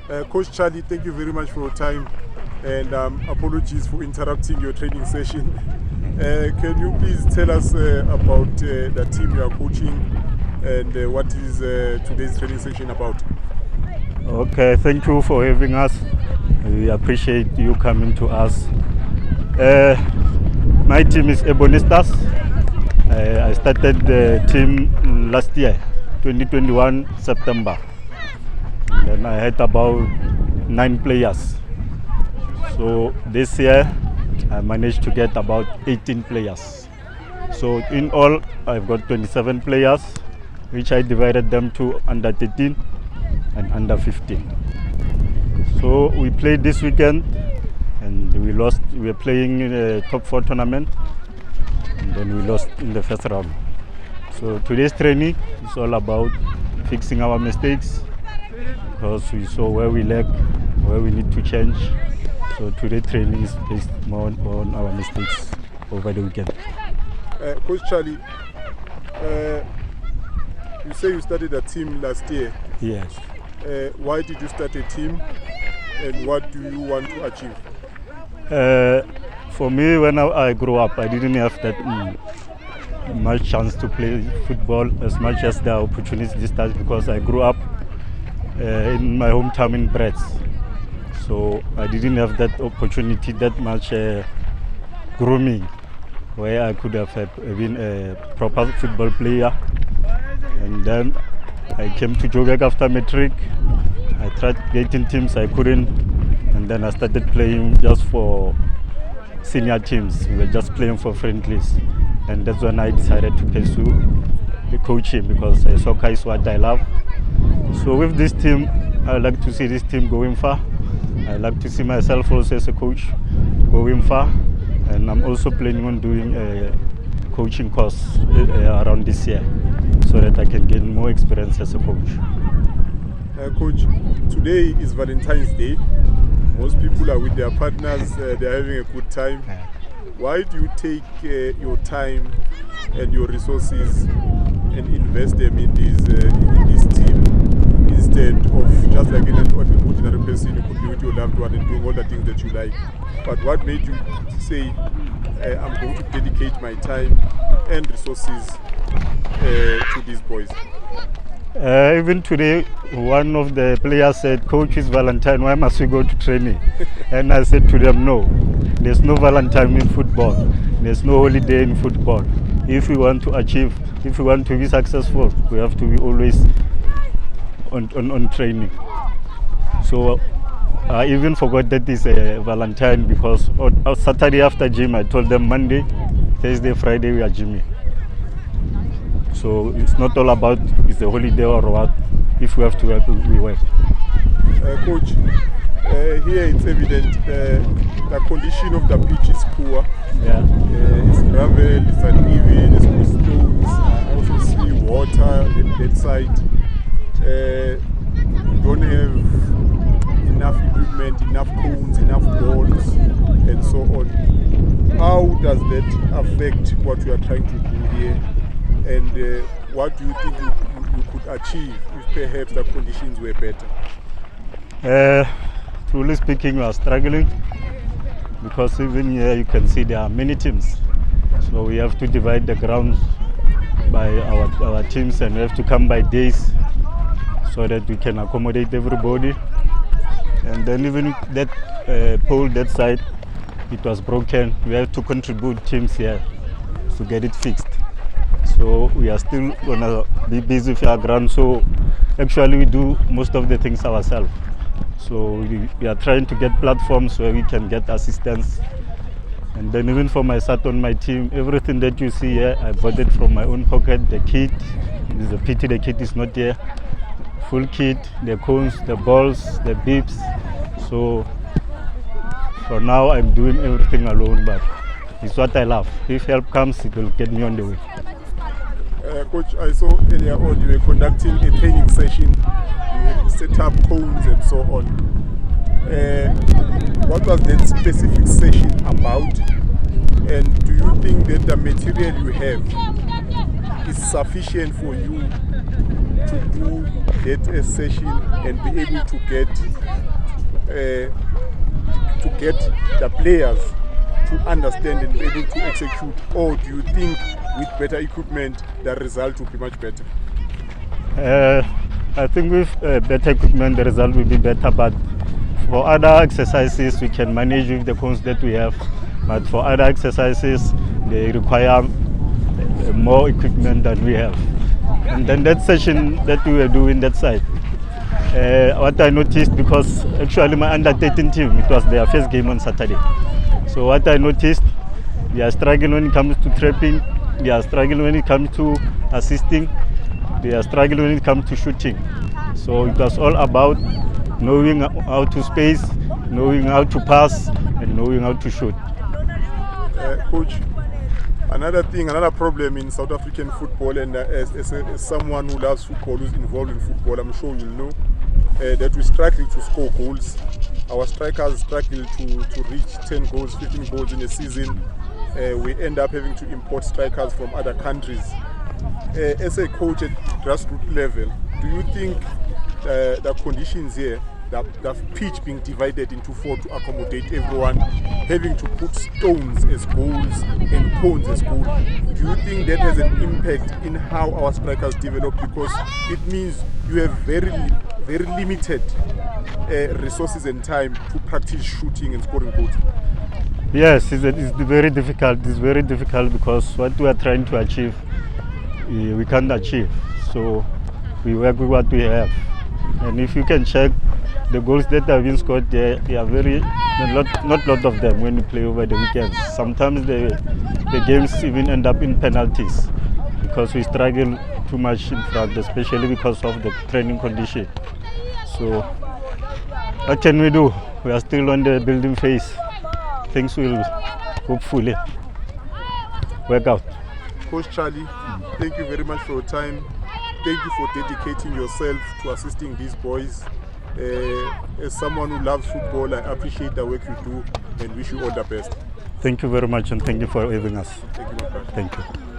Coach Charlie, thank you very much for your time, and apologies for interrupting your training session. Can you please tell us about the team you are coaching and what is today's training session about? Okay, thank you for having us. We appreciate you coming to us. My team is Ebony Stars. I started the team last year, 2021 September. And then I had about 9 players. So this year I managed to get about 18 players. So in all I've got 27 players, which I divided them to under 13 and under 15. So we played this weekend and we lost. We were playing in a top 4 tournament and then we lost in the first round. So today's training is all about fixing our mistakes, because we saw where we lack, where we need to change. So today's training is based more on our mistakes over the weekend. Coach Charlie, you say you started a team last year. Yes. Why did you start a team and what do you want to achieve? For me, when I grew up, I didn't have that much chance to play football as much as the opportunities this time, because I grew up in my hometown in Brits. So I didn't have that opportunity, that much grooming, where I could have been a proper football player. And then I came to Joburg after matric. I tried getting teams, I couldn't. And then I started playing just for senior teams. We were just playing for friendlies. And that's when I decided to pursue the coaching, because soccer is what I love. So with this team, I like to see this team going far. I like to see myself also as a coach going far. And I'm also planning on doing a coaching course around this year, so that I can gain more experience as a coach. Coach, today is Valentine's Day. Most people are with their partners, they're having a good time. Why do you take your time and your resources and invest them in this team, instead of just like an ordinary person who could be with your loved one and doing all the things that you like? But what made you say, I'm going to dedicate my time and resources to these boys? Even today, one of the players said, "Coach, it's Valentine, why must we go to training?" And I said to them, no, there's no Valentine in football. There's no holiday in football. If we want to achieve, if we want to be successful, we have to be always on training. So I even forgot that it's a Valentine, because on Saturday after gym, I told them Monday, Thursday, Friday we are gymming. So it's not all about it's a holiday or what. If we have to work, we work. Coach, here it's evident the condition of the pitch is poor. Yeah. It's gravel, it's uneven, it's with stones. I also see water on that side. You don't have enough equipment, enough cones, enough balls, and so on. How does that affect what you are trying to do here? And what do you think you could achieve if perhaps the conditions were better? Truly speaking, we are struggling, because even here you can see there are many teams. So we have to divide the grounds by our teams, and we have to come by days so that we can accommodate everybody. And then even that pole, that side, it was broken. We have to contribute teams here to get it fixed. So we are still gonna be busy with our ground. So actually we do most of the things ourselves. So we are trying to get platforms where we can get assistance. And then even for my son on my team, everything that you see here, I bought it from my own pocket. The kit, it's a pity the kit is not here. Full kit, the cones, the balls, the beeps. So for now I'm doing everything alone, but it's what I love. If help comes, it will get me on the way. Coach, I saw earlier on you were conducting a training session. You set up cones and so on. What was that specific session about? And do you think that the material you have is sufficient for you to do that session and be able to get the players to understand and be able to execute, or do you think with better equipment the result will be much better? I think with better equipment the result will be better, but for other exercises we can manage with the cones that we have, but for other exercises they require more equipment than we have. And then that session that we were doing that side, what I noticed, because actually my under 13 team, it was their first game on Saturday. So what I noticed, they are struggling when it comes to trapping, they are struggling when it comes to assisting, they are struggling when it comes to shooting. So it was all about knowing how to space, knowing how to pass, and knowing how to shoot. Coach, another problem in South African football, and as someone who loves football, who's involved in football, I'm sure you'll know that we struggle to score goals. Our strikers struggle to reach 10 goals, 15 goals in a season. We end up having to import strikers from other countries. As a coach at grassroots level, do you think the conditions here, the pitch being divided into 4 to accommodate everyone, having to put stones as goals and cones as goals, do you think that has an impact in how our strikers develop? Because it means you have very limited resources and time to practice shooting and scoring goals. Yes, it's very difficult. It's very difficult because what we are trying to achieve, we can't achieve. So we work with what we have. And if you can check the goals that have been scored, they are not lot of them when we play over the weekends. Sometimes the games even end up in penalties because we struggle too much in front, especially because of the training condition. So what can we do? We are still on the building phase. Things will hopefully work out. Coach Charlie, thank you very much for your time. Thank you for dedicating yourself to assisting these boys. As someone who loves football, I appreciate the work you do and wish you all the best. Thank you very much, and thank you for having us. Thank you, my friend. Thank you.